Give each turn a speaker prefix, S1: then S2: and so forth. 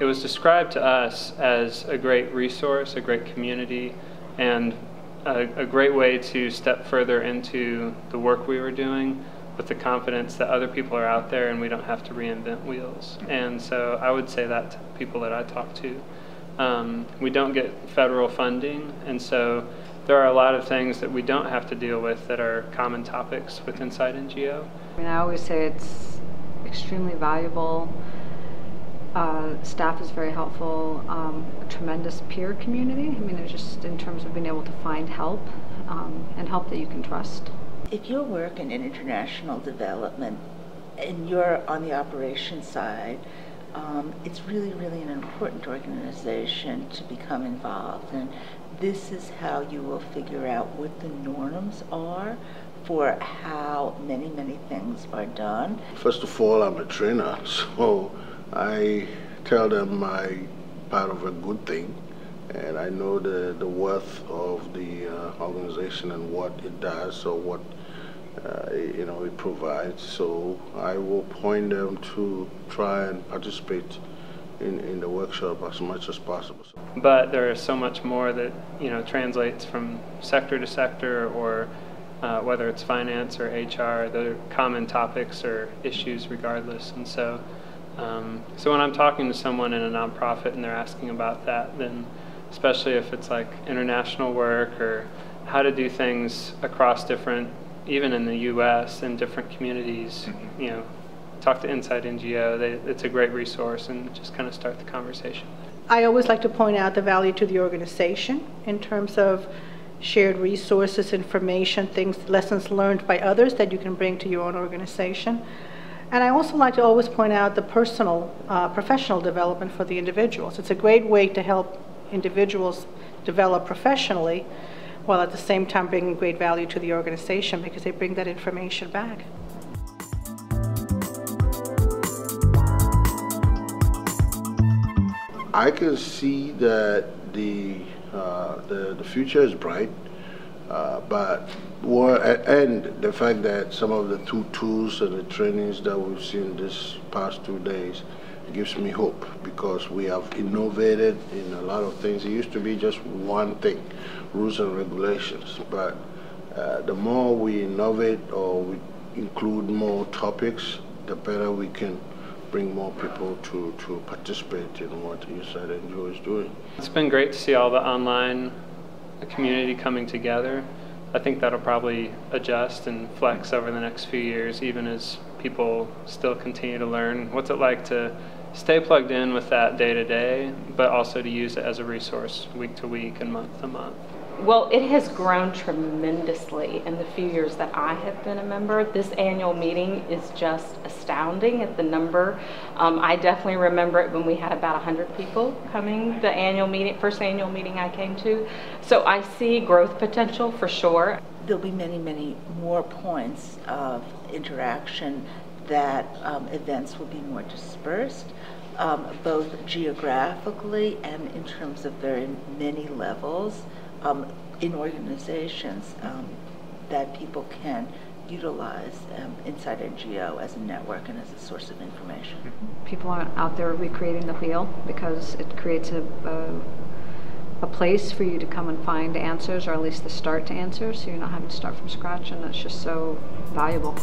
S1: was described to us as a great resource, a great community, and a great way to step further into the work we were doing with the confidence that other people are out there and we don't have to reinvent wheels. And so I would say that to people that I talk to. We don't get federal funding, and so there are a lot of things that we don't have to deal with that are common topics with InsideNGO.
S2: I mean, I always say it's extremely valuable. Staff is very helpful, a tremendous peer community. I mean, it's just in terms of being able to find help and help that you can trust.
S3: If you're working in international development and you're on the operations side, it's really, really an important organization to become involved. And this is how you will figure out what the norms are for how many, many things are done.
S4: First of all, I'm a trainer, so I tell them I'm part of a good thing, and I know the worth of the organization and what it does, or what it provides. So I will point them to try and participate in the workshop as much as possible.
S1: But there is so much more that translates from sector to sector, or whether it's finance or HR. The common topics or issues regardless, and so when I'm talking to someone in a nonprofit and they're asking about that, then especially if it's like international work or how to do things across different, even in the U.S. and different communities, talk to InsideNGO. It's a great resource, and just kind of start the conversation.
S5: I always like to point out the value to the organization in terms of shared resources, information, things, lessons learned by others that you can bring to your own organization. And I also like to always point out the personal, professional development for the individuals. It's a great way to help individuals develop professionally, while at the same time bringing great value to the organization, because they bring that information back.
S4: I can see that the future is bright, and the fact that some of the tools and the trainings that we've seen this past 2 days gives me hope, because we have innovated in a lot of things. It used to be just one thing, rules and regulations, but the more we innovate or we include more topics, the better we can bring more people to participate in what InsideNGO is doing.
S1: It's been great to see all the online community coming together. I think that'll probably adjust and flex over the next few years, even as people still continue to learn. What's it like to stay plugged in with that day to day, but also to use it as a resource week to week and month to month?
S6: Well, it has grown tremendously in the few years that I have been a member. This annual meeting is just astounding at the number. I definitely remember it when we had about 100 people coming, the annual meeting, first annual meeting I came to. So I see growth potential for sure.
S3: There'll be many, many more points of interaction, that events will be more dispersed, both geographically and in terms of very many levels. In organizations, that people can utilize InsideNGO as a network and as a source of information.
S2: People aren't out there recreating the wheel, because it creates a place for you to come and find answers, or at least the start to answers, so you're not having to start from scratch, and that's just so valuable.